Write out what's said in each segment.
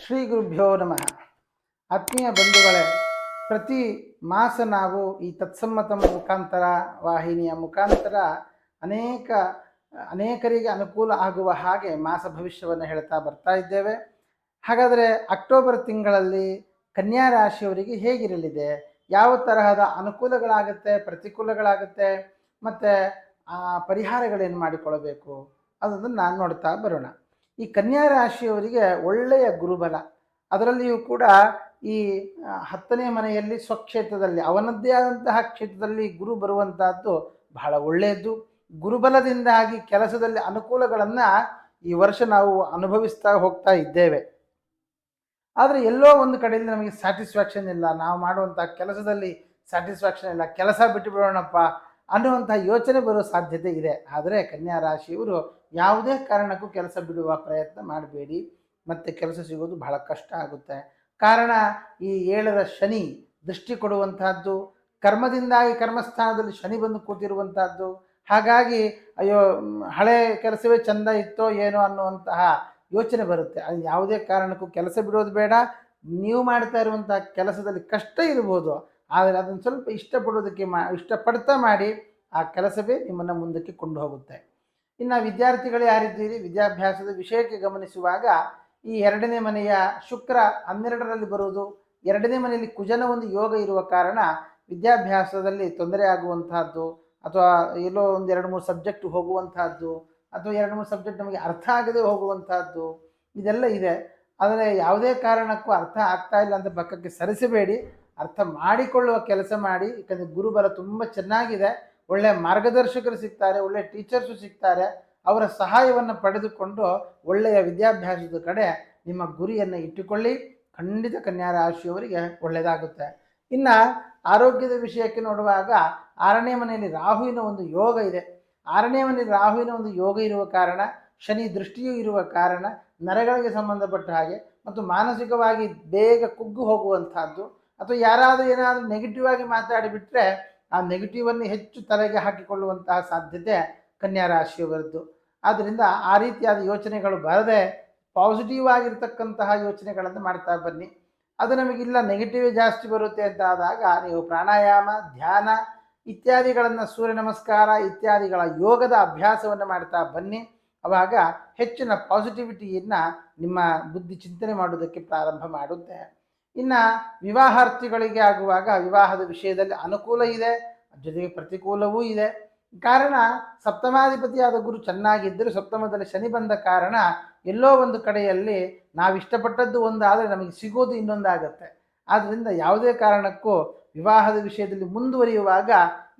ಶ್ರೀ ಗುರುಭ್ಯೋ ನಮಃ. ಆತ್ಮೀಯ ಬಂಧುಗಳೇ, ಪ್ರತಿ ಮಾಸ ನಾವು ಈ ತತ್ಸಮ್ಮತ ಮುಖಾಂತರ ವಾಹಿನಿಯ ಮುಖಾಂತರ ಅನೇಕರಿಗೆ ಅನುಕೂಲ ಆಗುವ ಹಾಗೆ ಮಾಸ ಭವಿಷ್ಯವನ್ನು ಹೇಳ್ತಾ ಬರ್ತಾ ಇದ್ದೇವೆ. ಹಾಗಾದರೆ ಅಕ್ಟೋಬರ್ ತಿಂಗಳಲ್ಲಿ ಕನ್ಯಾ ರಾಶಿಯವರಿಗೆ ಹೇಗಿರಲಿದೆ, ಯಾವ ತರಹದ ಅನುಕೂಲಗಳಾಗುತ್ತೆ, ಪ್ರತಿಕೂಲಗಳಾಗುತ್ತೆ, ಮತ್ತು ಪರಿಹಾರಗಳೇನು ಮಾಡಿಕೊಳ್ಳಬೇಕು ಅದನ್ನು ನೋಡ್ತಾ ಬರೋಣ. ಈ ಕನ್ಯಾ ರಾಶಿಯವರಿಗೆ ಒಳ್ಳೆಯ ಗುರುಬಲ, ಅದರಲ್ಲಿಯೂ ಕೂಡ ಈ 10ನೇ ಮನೆಯಲ್ಲಿ ಸ್ವಕ್ಷೇತ್ರದಲ್ಲಿ ಅವನದ್ದೇ ಆದಂತಹ ಕ್ಷೇತ್ರದಲ್ಲಿ ಗುರು ಬರುವಂತಹದ್ದು ಬಹಳ ಒಳ್ಳೆಯದು. ಗುರುಬಲದಿಂದಾಗಿ ಕೆಲಸದಲ್ಲಿ ಅನುಕೂಲಗಳನ್ನು ಈ ವರ್ಷ ನಾವು ಅನುಭವಿಸ್ತಾ ಹೋಗ್ತಾ ಇದ್ದೇವೆ. ಆದರೆ ಎಲ್ಲೋ ಒಂದು ಕಡೆಯಲ್ಲಿ ನಮಗೆ ಸ್ಯಾಟಿಸ್ಫ್ಯಾಕ್ಷನ್ ಇಲ್ಲ, ನಾವು ಮಾಡುವಂಥ ಕೆಲಸದಲ್ಲಿ ಸ್ಯಾಟಿಸ್ಫ್ಯಾಕ್ಷನ್ ಇಲ್ಲ, ಕೆಲಸ ಬಿಟ್ಟು ಬಿಡೋಣಪ್ಪ ಅನ್ನುವಂಥ ಯೋಚನೆ ಬರೋ ಸಾಧ್ಯತೆ ಇದೆ. ಆದರೆ ಕನ್ಯಾ ರಾಶಿಯವರು ಯಾವುದೇ ಕಾರಣಕ್ಕೂ ಕೆಲಸ ಬಿಡುವ ಪ್ರಯತ್ನ ಮಾಡಬೇಡಿ, ಮತ್ತು ಕೆಲಸ ಸಿಗೋದು ಬಹಳ ಕಷ್ಟ ಆಗುತ್ತೆ. ಕಾರಣ ಈ 7ರ ಶನಿ ದೃಷ್ಟಿ ಕೊಡುವಂತಹದ್ದು, ಕರ್ಮದಿಂದಾಗಿ ಕರ್ಮಸ್ಥಾನದಲ್ಲಿ ಶನಿ ಬಂದು ಕೂತಿರುವಂತಹದ್ದು. ಹಾಗಾಗಿ ಅಯ್ಯೋ ಹಳೆ ಕೆಲಸವೇ ಚಂದ ಇತ್ತೋ ಏನೋ ಅನ್ನುವಂತಹ ಯೋಚನೆ ಬರುತ್ತೆ. ಅದು ಯಾವುದೇ ಕಾರಣಕ್ಕೂ ಕೆಲಸ ಬಿಡೋದು ಬೇಡ. ನೀವು ಮಾಡ್ತಾ ಇರುವಂತಹ ಕೆಲಸದಲ್ಲಿ ಕಷ್ಟ ಇರ್ಬೋದು, ಆದರೆ ಅದನ್ನು ಸ್ವಲ್ಪ ಇಷ್ಟಪಡ್ತಾ ಮಾಡಿ, ಆ ಕೆಲಸವೇ ನಿಮ್ಮನ್ನು ಮುಂದಕ್ಕೆ ಕೊಂಡು ಹೋಗುತ್ತೆ. ಇನ್ನು ವಿದ್ಯಾರ್ಥಿಗಳು ಯಾರಿದ್ದೀರಿ, ವಿದ್ಯಾಭ್ಯಾಸದ ವಿಷಯಕ್ಕೆ ಗಮನಿಸುವಾಗ ಈ 2ನೇ ಮನೆಯ ಶುಕ್ರ 12ರಲ್ಲಿ ಬರುವುದು, 2ನೇ ಮನೆಯಲ್ಲಿ ಕುಜನ ಒಂದು ಯೋಗ ಇರುವ ಕಾರಣ ವಿದ್ಯಾಭ್ಯಾಸದಲ್ಲಿ ತೊಂದರೆ ಆಗುವಂತಹದ್ದು, ಅಥವಾ ಎಲ್ಲೋ ಒಂದು 2-3 ಸಬ್ಜೆಕ್ಟ್ ಹೋಗುವಂತಹದ್ದು, ಅಥವಾ 2-3 ಸಬ್ಜೆಕ್ಟ್ ನಮಗೆ ಅರ್ಥ ಆಗದೆ ಹೋಗುವಂತಹದ್ದು ಇದೆಲ್ಲ ಇದೆ. ಆದರೆ ಯಾವುದೇ ಕಾರಣಕ್ಕೂ ಅರ್ಥ ಆಗ್ತಾ ಇಲ್ಲ ಅಂತ ಪಕ್ಕಕ್ಕೆ ಸರಿಸಬೇಡಿ, ಅರ್ಥ ಮಾಡಿಕೊಳ್ಳುವ ಕೆಲಸ ಮಾಡಿ. ಯಾಕಂದರೆ ಗುರುಬಲ ತುಂಬ ಚೆನ್ನಾಗಿದೆ, ಒಳ್ಳೆಯ ಮಾರ್ಗದರ್ಶಕರು ಸಿಗ್ತಾರೆ, ಒಳ್ಳೆಯ ಟೀಚರ್ಸು ಸಿಗ್ತಾರೆ. ಅವರ ಸಹಾಯವನ್ನು ಪಡೆದುಕೊಂಡು ಒಳ್ಳೆಯ ವಿದ್ಯಾಭ್ಯಾಸದ ಕಡೆ ನಿಮ್ಮ ಗುರಿಯನ್ನು ಇಟ್ಟುಕೊಳ್ಳಿ. ಖಂಡಿತ ಕನ್ಯಾ ರಾಶಿಯವರಿಗೆ ಒಳ್ಳೆಯದಾಗುತ್ತೆ. ಇನ್ನು ಆರೋಗ್ಯದ ವಿಷಯಕ್ಕೆ ನೋಡುವಾಗ 6ನೇ ಮನೆಯಲ್ಲಿ ರಾಹುವಿನ ಒಂದು ಯೋಗ ಇದೆ. 6ನೇ ಮನೆಯಲ್ಲಿ ರಾಹುವಿನ ಒಂದು ಯೋಗ ಇರುವ ಕಾರಣ, ಶನಿ ದೃಷ್ಟಿಯೂ ಇರುವ ಕಾರಣ ನರಗಳಿಗೆ ಸಂಬಂಧಪಟ್ಟ ಹಾಗೆ ಮತ್ತು ಮಾನಸಿಕವಾಗಿ ಬೇಗ ಕುಗ್ಗು ಹೋಗುವಂತಹದ್ದು, ಅಥವಾ ಯಾರಾದರೂ ಏನಾದರೂ ನೆಗೆಟಿವ್ ಆಗಿ ಮಾತಾಡಿಬಿಟ್ರೆ ಆ ನೆಗೆಟಿವನ್ನು ಹೆಚ್ಚು ತಲೆಗೆ ಹಾಕಿಕೊಳ್ಳುವಂತಹ ಸಾಧ್ಯತೆ ಕನ್ಯಾ ರಾಶಿಯವರದ್ದು. ಆದ್ದರಿಂದ ಆ ರೀತಿಯಾದ ಯೋಚನೆಗಳು ಬರದೆ ಪಾಸಿಟಿವ್ ಆಗಿರ್ತಕ್ಕಂತಹ ಯೋಚನೆಗಳನ್ನು ಮಾಡ್ತಾ ಬನ್ನಿ. ಅದು ನಮಗಿಲ್ಲ, ನೆಗೆಟಿವೇ ಜಾಸ್ತಿ ಬರುತ್ತೆ ಅಂತ ಆದಾಗ ನೀವು ಪ್ರಾಣಾಯಾಮ, ಧ್ಯಾನ ಇತ್ಯಾದಿಗಳನ್ನು, ಸೂರ್ಯ ನಮಸ್ಕಾರ ಇತ್ಯಾದಿಗಳ ಯೋಗದ ಅಭ್ಯಾಸವನ್ನು ಮಾಡ್ತಾ ಬನ್ನಿ. ಆವಾಗ ಹೆಚ್ಚಿನ ಪಾಸಿಟಿವಿಟಿಯನ್ನು ನಿಮ್ಮ ಬುದ್ಧಿ ಚಿಂತನೆ ಮಾಡುವುದಕ್ಕೆ ಪ್ರಾರಂಭ ಮಾಡುತ್ತೆ. ಇನ್ನು ವಿವಾಹಾರ್ಥಿಗಳಿಗೆ ಆಗುವಾಗ ವಿವಾಹದ ವಿಷಯದಲ್ಲಿ ಅನುಕೂಲ ಇದೆ, ಜೊತೆಗೆ ಪ್ರತಿಕೂಲವೂ ಇದೆ. ಕಾರಣ ಸಪ್ತಮಾಧಿಪತಿಯಾದ ಗುರು ಚೆನ್ನಾಗಿದ್ದರೂ ಸಪ್ತಮದಲ್ಲಿ ಶನಿ ಬಂದ ಕಾರಣ ಎಲ್ಲೋ ಒಂದು ಕಡೆಯಲ್ಲಿ ನಾವು ಇಷ್ಟಪಟ್ಟದ್ದು ಒಂದಾದರೆ ನಮಗೆ ಸಿಗೋದು ಇನ್ನೊಂದಾಗತ್ತೆ. ಆದ್ದರಿಂದ ಯಾವುದೇ ಕಾರಣಕ್ಕೂ ವಿವಾಹದ ವಿಷಯದಲ್ಲಿ ಮುಂದುವರಿಯುವಾಗ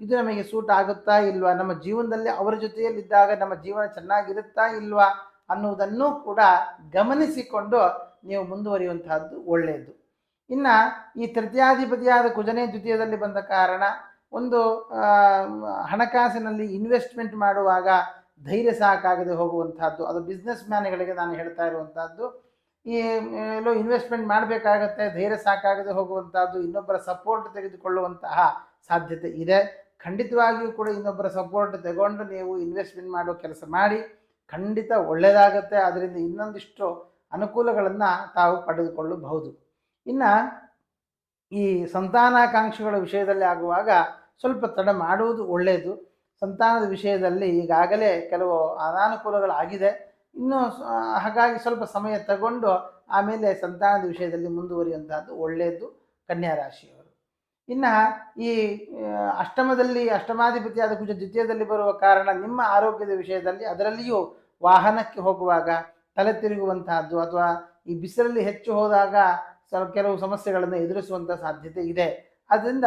ಇದು ನಮಗೆ ಸೂಟ್ ಆಗುತ್ತಾ ಇಲ್ವಾ, ನಮ್ಮ ಜೀವನದಲ್ಲಿ ಅವರ ಜೊತೆಯಲ್ಲಿದ್ದಾಗ ನಮ್ಮ ಜೀವನ ಚೆನ್ನಾಗಿರುತ್ತಾ ಇಲ್ವಾ ಅನ್ನುವುದನ್ನು ಕೂಡ ಗಮನಿಸಿಕೊಂಡು ನೀವು ಮುಂದುವರಿಯುವಂತಹದ್ದು ಒಳ್ಳೆಯದು. ಇನ್ನು ಈ ತೃತೀಯಾಧಿಪತಿಯಾದ ಕುಜನೇ ದ್ವಿತೀಯದಲ್ಲಿ ಬಂದ ಕಾರಣ ಒಂದು ಹಣಕಾಸಿನಲ್ಲಿ ಇನ್ವೆಸ್ಟ್ಮೆಂಟ್ ಮಾಡುವಾಗ ಧೈರ್ಯ ಸಾಕಾಗದೆ ಹೋಗುವಂತಹದ್ದು, ಅದು ಬಿಸ್ನೆಸ್ ಮ್ಯಾನ್ಗಳಿಗೆ ನಾನು ಹೇಳ್ತಾ ಇರುವಂತಹದ್ದು. ಈ ಎಲ್ಲೋ ಇನ್ವೆಸ್ಟ್ಮೆಂಟ್ ಮಾಡಬೇಕಾಗತ್ತೆ, ಧೈರ್ಯ ಸಾಕಾಗದೆ ಹೋಗುವಂತಹದ್ದು, ಇನ್ನೊಬ್ಬರ ಸಪೋರ್ಟ್ ತೆಗೆದುಕೊಳ್ಳುವಂತಹ ಸಾಧ್ಯತೆ ಇದೆ. ಖಂಡಿತವಾಗಿಯೂ ಕೂಡ ಇನ್ನೊಬ್ಬರ ಸಪೋರ್ಟ್ ತಗೊಂಡು ನೀವು ಇನ್ವೆಸ್ಟ್ಮೆಂಟ್ ಮಾಡೋ ಕೆಲಸ ಮಾಡಿ, ಖಂಡಿತ ಒಳ್ಳೆಯದಾಗತ್ತೆ. ಅದರಿಂದ ಇನ್ನೊಂದಿಷ್ಟು ಅನುಕೂಲಗಳನ್ನು ತಾವು ಪಡೆದುಕೊಳ್ಳಬಹುದು. ಇನ್ನು ಈ ಸಂತಾನಾಕಾಂಕ್ಷಿಗಳ ವಿಷಯದಲ್ಲಿ ಆಗುವಾಗ ಸ್ವಲ್ಪ ತಡ ಮಾಡುವುದು ಒಳ್ಳೆಯದು. ಸಂತಾನದ ವಿಷಯದಲ್ಲಿ ಈಗಾಗಲೇ ಕೆಲವು ಅನಾನುಕೂಲಗಳಾಗಿದೆ, ಇನ್ನೂ ಹಾಗಾಗಿ ಸ್ವಲ್ಪ ಸಮಯ ತಗೊಂಡು ಆಮೇಲೆ ಸಂತಾನದ ವಿಷಯದಲ್ಲಿ ಮುಂದುವರಿಯುವಂತಹದ್ದು ಒಳ್ಳೆಯದು ಕನ್ಯಾ ರಾಶಿಯವರು. ಇನ್ನು ಈ ಅಷ್ಟಮಾಧಿಪತಿಯಾದ ಕುಜ ದ್ವಿತೀಯದಲ್ಲಿ ಬರುವ ಕಾರಣ ನಿಮ್ಮ ಆರೋಗ್ಯದ ವಿಷಯದಲ್ಲಿ, ಅದರಲ್ಲಿಯೂ ವಾಹನಕ್ಕೆ ಹೋಗುವಾಗ ತಲೆ ತಿರುಗುವಂತಹದ್ದು, ಅಥವಾ ಈ ಬಿಸಿಲಲ್ಲಿ ಹೆಚ್ಚು ಹೋದಾಗ ಕೆಲವು ಸಮಸ್ಯೆಗಳನ್ನು ಎದುರಿಸುವಂಥ ಸಾಧ್ಯತೆ ಇದೆ. ಆದ್ದರಿಂದ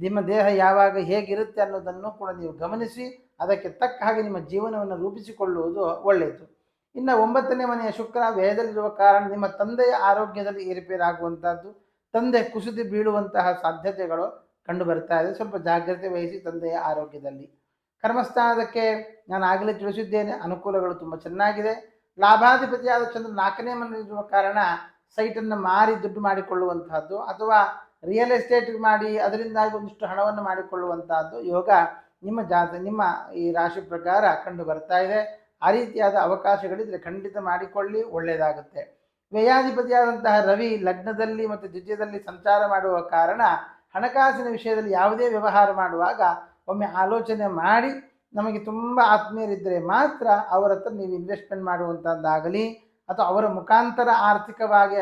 ನಿಮ್ಮ ದೇಹ ಯಾವಾಗ ಹೇಗಿರುತ್ತೆ ಅನ್ನೋದನ್ನು ಕೂಡ ನೀವು ಗಮನಿಸಿ ಅದಕ್ಕೆ ತಕ್ಕ ಹಾಗೆ ನಿಮ್ಮ ಜೀವನವನ್ನು ರೂಪಿಸಿಕೊಳ್ಳುವುದು ಒಳ್ಳೆಯದು. ಇನ್ನು 9ನೇ ಮನೆಯ ಶುಕ್ರ ವ್ಯಯದಲ್ಲಿರುವ ಕಾರಣ ನಿಮ್ಮ ತಂದೆಯ ಆರೋಗ್ಯದಲ್ಲಿ ಏರುಪೇರಾಗುವಂಥದ್ದು, ತಂದೆ ಕುಸಿದು ಬೀಳುವಂತಹ ಸಾಧ್ಯತೆಗಳು ಕಂಡು ಬರ್ತಾ ಇದೆ. ಸ್ವಲ್ಪ ಜಾಗ್ರತೆ ವಹಿಸಿ ತಂದೆಯ ಆರೋಗ್ಯದಲ್ಲಿ. ಕರ್ಮಸ್ಥಾನದಕ್ಕೆ ನಾನು ಆಗಲೇ ತಿಳಿಸಿದ್ದೇನೆ, ಅನುಕೂಲಗಳು ತುಂಬ ಚೆನ್ನಾಗಿದೆ. ಲಾಭಾಧಿಪತಿಯಾದ ಚಂದ್ರ 4ನೇ ಮನೆಯಲ್ಲಿರುವ ಕಾರಣ ಸೈಟನ್ನು ಮಾರಿ ದುಡ್ಡು ಮಾಡಿಕೊಳ್ಳುವಂತಹದ್ದು, ಅಥವಾ ರಿಯಲ್ ಎಸ್ಟೇಟ್ ಮಾಡಿ ಅದರಿಂದಾಗಿ ಒಂದಿಷ್ಟು ಹಣವನ್ನು ಮಾಡಿಕೊಳ್ಳುವಂತಹದ್ದು ಯೋಗ ನಿಮ್ಮ ಈ ರಾಶಿ ಪ್ರಕಾರ ಕಂಡು ಬರ್ತಾ ಇದೆ. ಆ ರೀತಿಯಾದ ಅವಕಾಶಗಳಿದ್ರೆ ಖಂಡಿತ ಮಾಡಿಕೊಳ್ಳಿ, ಒಳ್ಳೆಯದಾಗುತ್ತೆ. ವ್ಯಯಾಧಿಪತಿಯಾದಂತಹ ರವಿ ಲಗ್ನದಲ್ಲಿ ಮತ್ತು ದ್ವಿತೀಯದಲ್ಲಿ ಸಂಚಾರ ಮಾಡುವ ಕಾರಣ ಹಣಕಾಸಿನ ವಿಷಯದಲ್ಲಿ ಯಾವುದೇ ವ್ಯವಹಾರ ಮಾಡುವಾಗ ಒಮ್ಮೆ ಆಲೋಚನೆ ಮಾಡಿ, ನಮಗೆ ತುಂಬ ಆತ್ಮೀಯರಿದ್ದರೆ ಮಾತ್ರ ಅವರ ಹತ್ರ ನೀವು ಇನ್ವೆಸ್ಟ್ಮೆಂಟ್ ಮಾಡುವಂಥದ್ದಾಗಲಿ ಅಥವಾ ಅವರ ಮುಖಾಂತರ ಆರ್ಥಿಕವಾಗಿ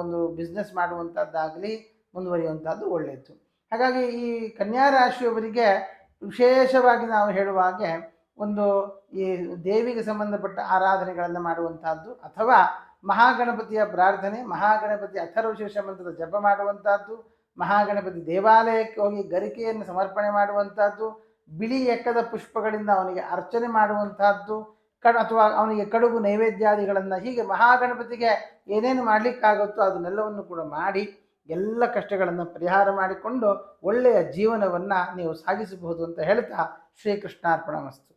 ಒಂದು ಬಿಸ್ನೆಸ್ ಮಾಡುವಂಥದ್ದಾಗಲಿ ಮುಂದುವರಿಯುವಂಥದ್ದು ಒಳ್ಳೆಯದು. ಹಾಗಾಗಿ ಈ ಕನ್ಯಾ ರಾಶಿಯವರಿಗೆ ವಿಶೇಷವಾಗಿ ನಾವು ಹೇಳುವಾಗೆ ಒಂದು ಈ ದೇವಿಗೆ ಸಂಬಂಧಪಟ್ಟ ಆರಾಧನೆಗಳನ್ನು ಮಾಡುವಂತಹದ್ದು ಅಥವಾ ಮಹಾಗಣಪತಿಯ ಪ್ರಾರ್ಥನೆ, ಮಹಾಗಣಪತಿ ಅಥರ್ವಶೀರ್ಷ ಮಂತ್ರದ ಜಪ ಮಾಡುವಂತಹದ್ದು, ಮಹಾಗಣಪತಿ ದೇವಾಲಯಕ್ಕೆ ಹೋಗಿ ಗರಿಕೆಯನ್ನು ಸಮರ್ಪಣೆ ಮಾಡುವಂತಹದ್ದು, ಬಿಳಿ ಎಕ್ಕದ ಪುಷ್ಪಗಳಿಂದ ಅವನಿಗೆ ಅರ್ಚನೆ ಮಾಡುವಂತಹದ್ದು, ಅಥವಾ ಅವನಿಗೆ ಕಡುಬು ನೈವೇದ್ಯಾದಿಗಳನ್ನು, ಹೀಗೆ ಮಹಾಗಣಪತಿಗೆ ಏನೇನು ಮಾಡಲಿಕ್ಕಾಗುತ್ತೋ ಅದನ್ನೆಲ್ಲವನ್ನು ಕೂಡ ಮಾಡಿ ಎಲ್ಲ ಕಷ್ಟಗಳನ್ನು ಪರಿಹಾರ ಮಾಡಿಕೊಂಡು ಒಳ್ಳೆಯ ಜೀವನವನ್ನು ನೀವು ಸಾಗಿಸಬಹುದು ಅಂತ ಹೇಳ್ತಾ ಶ್ರೀಕೃಷ್ಣಾರ್ಪಣಮಸ್ತು.